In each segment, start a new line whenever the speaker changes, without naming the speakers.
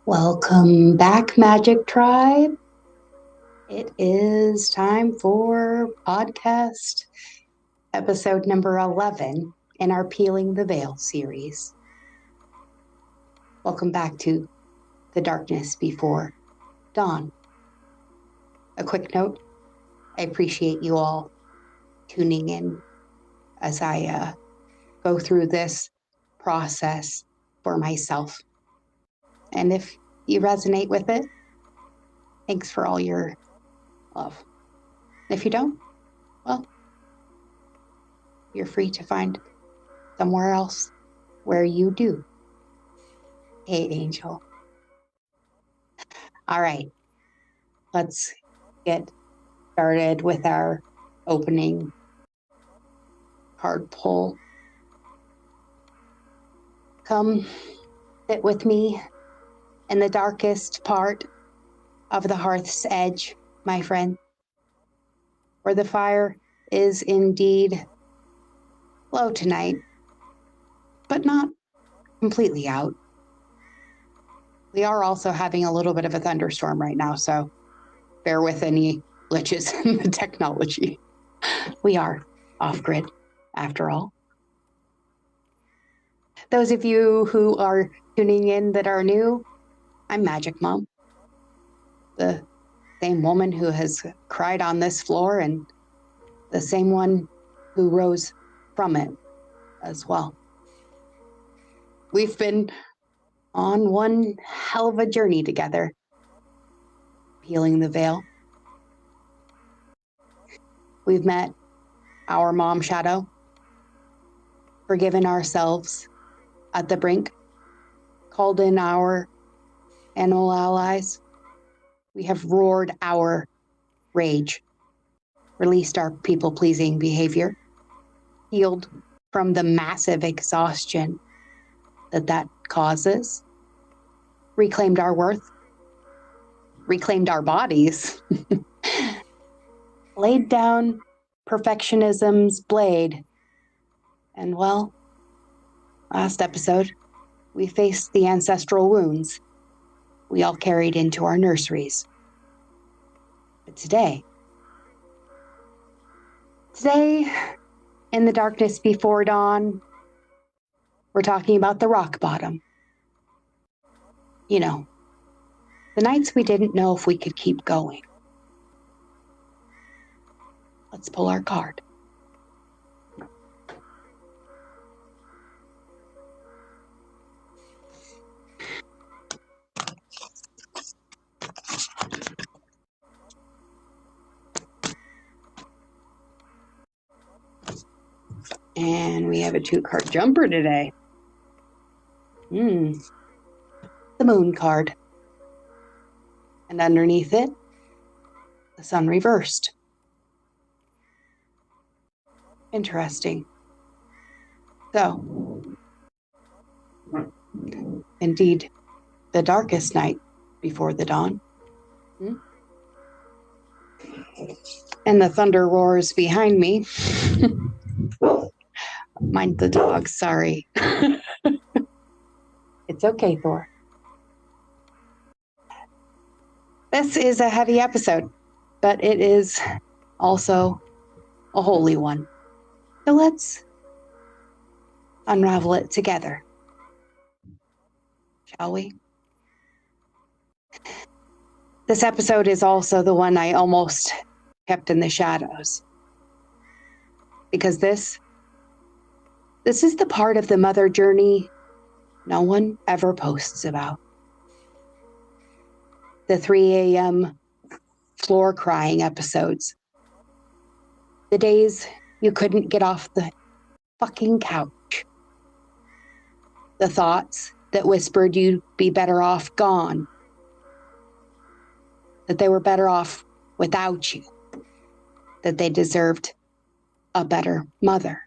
Welcome back, Magic Tribe. It is time for podcast episode number 11 in our Peeling the Veil series. Welcome back to The Darkness Before Dawn. A quick note, I appreciate you all tuning in as I go through this process for myself. And if you resonate with it, thanks for all your love. If you don't, well, you're free to find somewhere else where you do. Hey, Angel. All right, let's get started with our opening card pull. Come sit with me in the darkest part of the hearth's edge, my friend, where the fire is indeed low tonight, but not completely out. We are also having a little bit of a thunderstorm right now, so bear with any glitches in the technology. We are off-grid, after all. Those of you who are tuning in that are new, I'm Magic Mom, the same woman who has cried on this floor and the same one who rose from it as well. We've been on one hell of a journey together, peeling the veil. We've met our mom shadow, forgiven ourselves at the brink, called in our animal allies. We have roared our rage, released our people-pleasing behavior, healed from the massive exhaustion that causes, reclaimed our worth, reclaimed our bodies, laid down perfectionism's blade, and well, last episode, we faced the ancestral wounds we all carried into our nurseries. But today, in the darkness before dawn, we're talking about the rock bottom. You know, the nights we didn't know if we could keep going. Let's pull our card. And we have a 2-card jumper today. The moon card. And underneath it, the sun reversed. Interesting. So, indeed, the darkest night before the dawn. And the thunder roars behind me. Mind the dog, sorry. It's okay, Thor. This is a heavy episode, but it is also a holy one. So let's unravel it together, shall we? This episode is also the one I almost kept in the shadows, because this is the part of the mother journey no one ever posts about. The 3 a.m. floor crying episodes. The days you couldn't get off the fucking couch. The thoughts that whispered you'd be better off gone. That they were better off without you. That they deserved a better mother.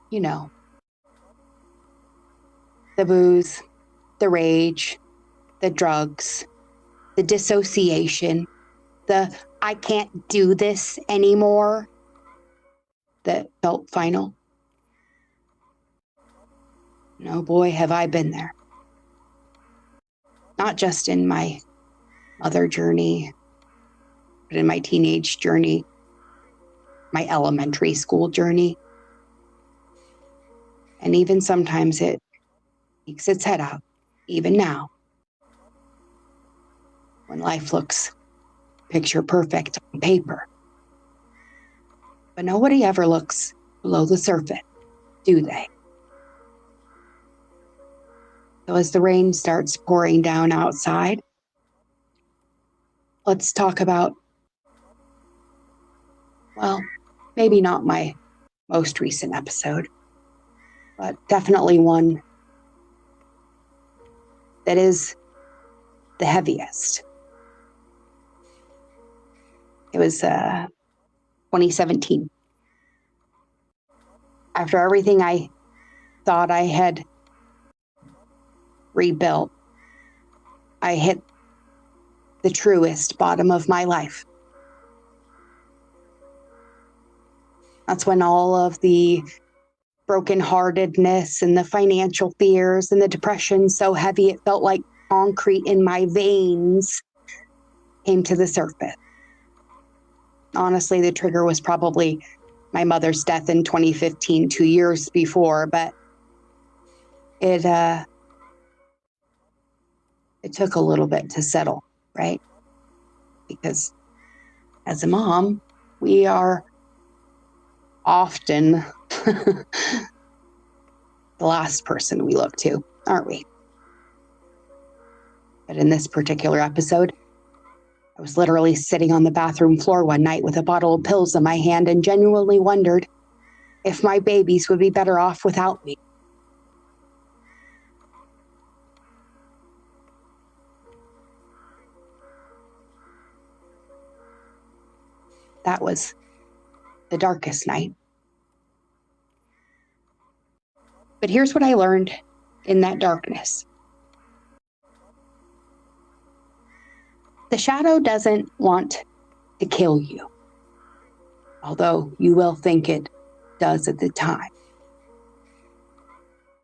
You know, the booze, the rage, the drugs, the dissociation, the I can't do this anymore that felt final. No, boy, have I been there. Not just in my mother journey, but in my teenage journey, my elementary school journey. And even sometimes it peeks its head out, even now, when life looks picture perfect on paper. But nobody ever looks below the surface, do they? So as the rain starts pouring down outside, let's talk about, well, maybe not my most recent episode, but definitely one that is the heaviest. It was 2017. After everything I thought I had rebuilt, I hit the truest bottom of my life. That's when all of the brokenheartedness and the financial fears and the depression so heavy it felt like concrete in my veins came to the surface. Honestly, the trigger was probably my mother's death in 2015, 2 years before, but it took a little bit to settle, right? Because as a mom, we are often the last person we look to, aren't we? But in this particular episode, I was literally sitting on the bathroom floor one night with a bottle of pills in my hand and genuinely wondered if my babies would be better off without me. That was the darkest night. But here's what I learned in that darkness. The shadow doesn't want to kill you, although you will think it does at the time.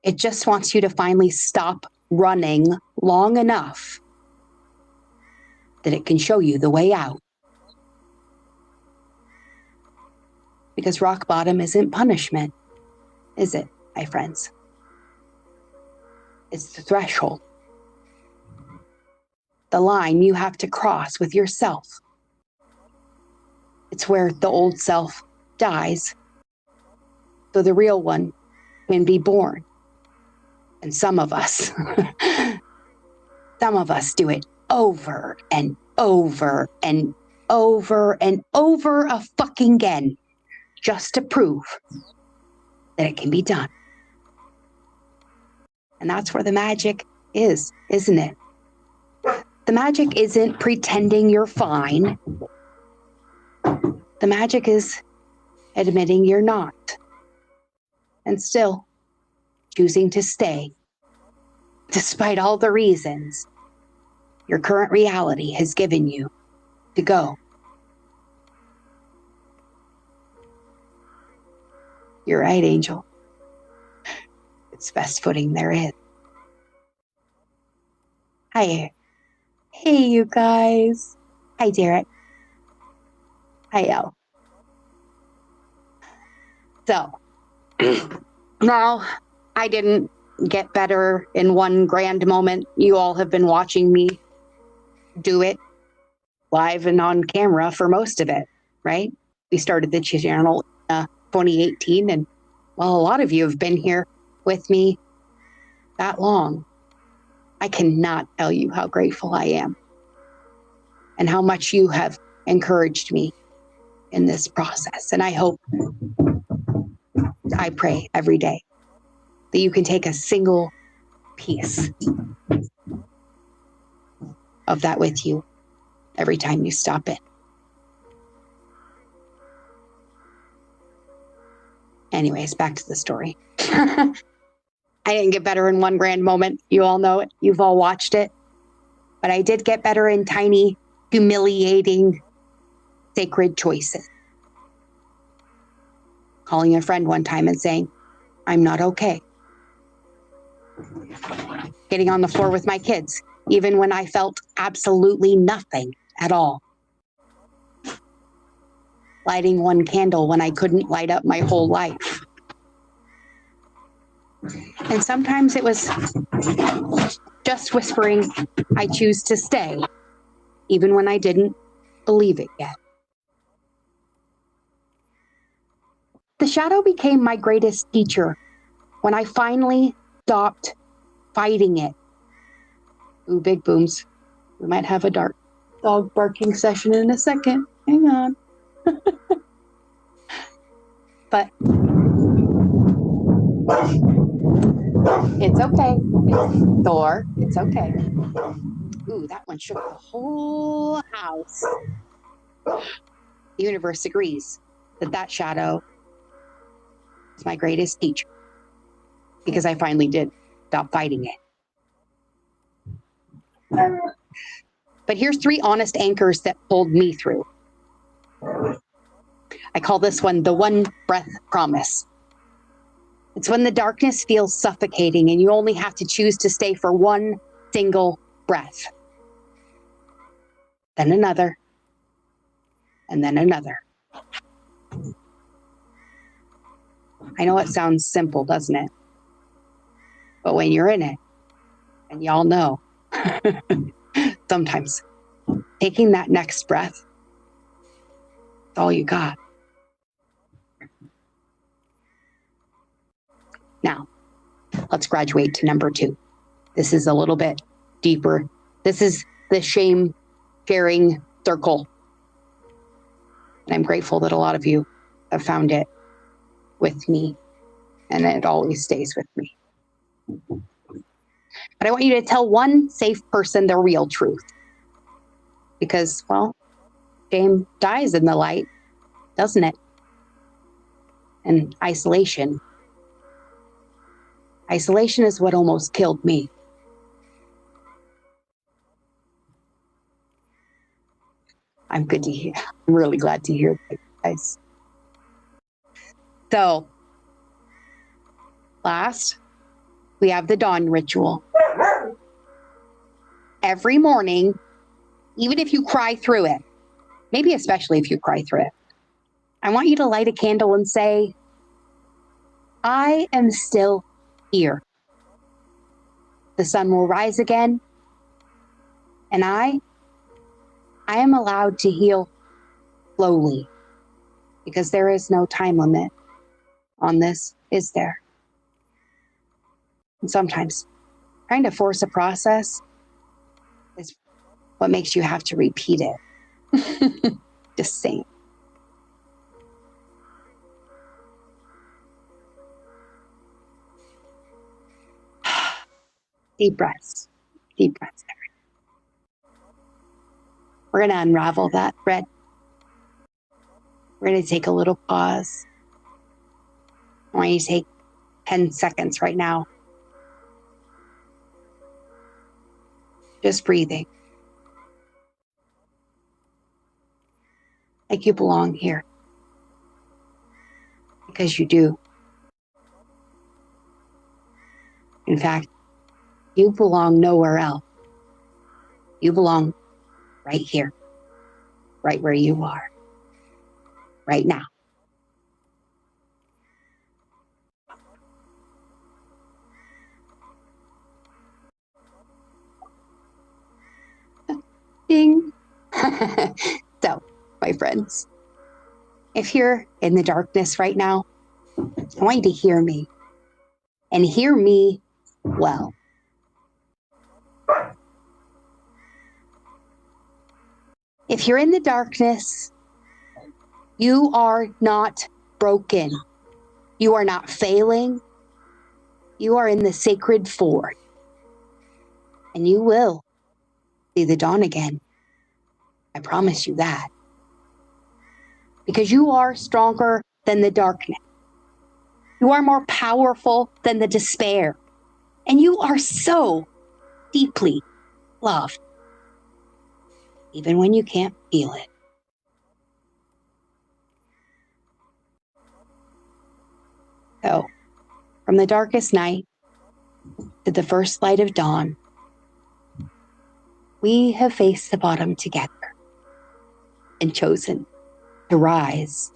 It just wants you to finally stop running long enough that it can show you the way out. Because rock bottom isn't punishment, is it, my friends? It's the threshold. The line you have to cross with yourself. It's where the old self dies, so the real one can be born. And some of us do it over and over and over and over a fucking again, just to prove that it can be done. And that's where the magic is, isn't it? The magic isn't pretending you're fine. The magic is admitting you're not. And still choosing to stay, despite all the reasons your current reality has given you to go. You're right, Angel. It's best footing there is. Hi. Hey, you guys. Hi, Diederich. Hi, Elle. So, now I didn't get better in one grand moment. You all have been watching me do it live and on camera for most of it, right? We started the channel 2018, and well, a lot of you have been here with me that long. I cannot tell you how grateful I am and how much you have encouraged me in this process. And I pray every day that you can take a single piece of that with you every time you stop in. Anyways, back to the story. I didn't get better in one grand moment. You all know it. You've all watched it. But I did get better in tiny, humiliating, sacred choices. Calling a friend one time and saying, I'm not okay. Getting on the floor with my kids, even when I felt absolutely nothing at all. Lighting one candle when I couldn't light up my whole life. And sometimes it was just whispering, I choose to stay, even when I didn't believe it yet. The shadow became my greatest teacher when I finally stopped fighting it. Ooh, big booms. We might have a dog barking session in a second. Hang on. But it's okay. Thor, it's okay. Ooh, that one shook the whole house. The universe agrees that shadow is my greatest teacher because I finally did stop fighting it. But here's 3 honest anchors that pulled me through. I call this one the one breath promise. It's when the darkness feels suffocating and you only have to choose to stay for one single breath. Then another, and then another. I know it sounds simple, doesn't it? But when you're in it, and y'all know, sometimes taking that next breath, is all you got. Now, let's graduate to number 2. This is a little bit deeper. This is the shame sharing circle. And I'm grateful that a lot of you have found it with me, and it always stays with me. But I want you to tell one safe person the real truth. Because, well, shame dies in the light, doesn't it? And isolation is what almost killed me. I'm really glad to hear that, guys. So, last, we have the dawn ritual. Every morning, even if you cry through it, maybe especially if you cry through it, I want you to light a candle and say, I am still here. The sun will rise again, and I am allowed to heal slowly, because there is no time limit on this, is there? And sometimes trying to force a process is what makes you have to repeat it. Just saying. Deep breaths. Deep breaths. We're going to unravel that thread. We're going to take a little pause. I want you to take 10 seconds right now. Just breathing. Like you belong here. Because you do. In fact, you belong nowhere else. You belong right here. Right where you are. Right now. Ding. So, my friends, if you're in the darkness right now, I want you to hear me. And hear me well. If you're in the darkness, you are not broken. You are not failing. You are in the sacred ford. And you will see the dawn again. I promise you that. Because you are stronger than the darkness. You are more powerful than the despair. And you are so deeply loved. Even when you can't feel it. So, from the darkest night to the first light of dawn, we have faced the bottom together and chosen to rise.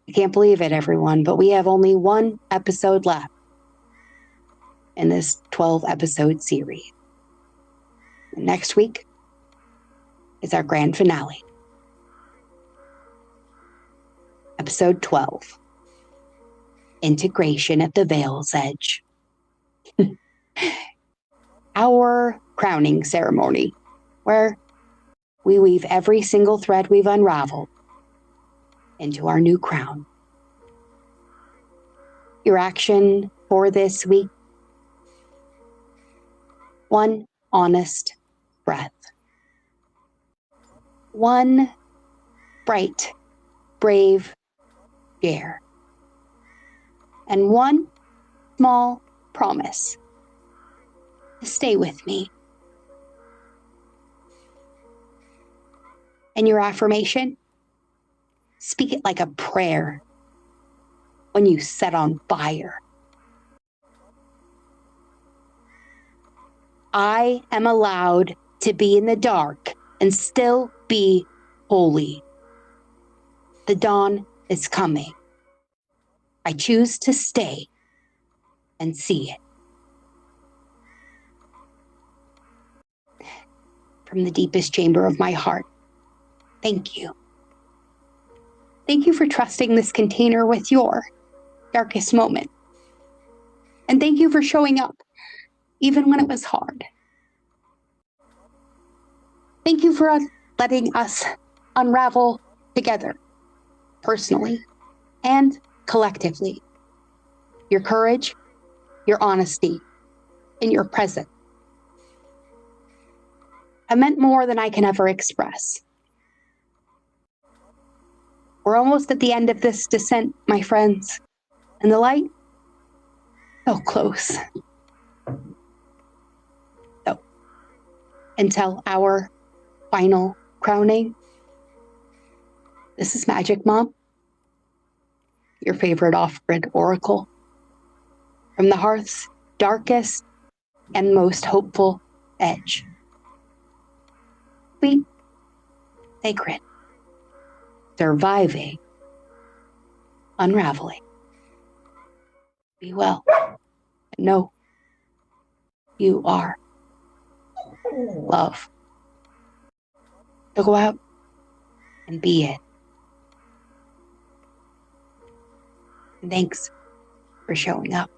I can't believe it, everyone, but we have only one episode left in this 12-episode series. And next week is our grand finale. Episode 12, Integration at the Veil's Edge. Our crowning ceremony, where we weave every single thread we've unraveled into our new crown. Your action for this week: one honest breath. One bright, brave share. And one small promise to stay with me. And your affirmation: speak it like a prayer when you set on fire. I am allowed to be in the dark and still be holy. The dawn is coming. I choose to stay and see it. From the deepest chamber of my heart, thank you. Thank you for trusting this container with your darkest moment. And thank you for showing up, even when it was hard. Thank you for letting us unravel together, personally and collectively. Your courage, your honesty, and your presence have meant more than I can ever express. We're almost at the end of this descent, my friends, and the light, so close. So, until our final crowning, this is Magic Mom, your favorite off-grid oracle, from the hearth's darkest and most hopeful edge. Sweet, sacred, surviving, unraveling. Be well, and know you are love. So go out and be it. And thanks for showing up.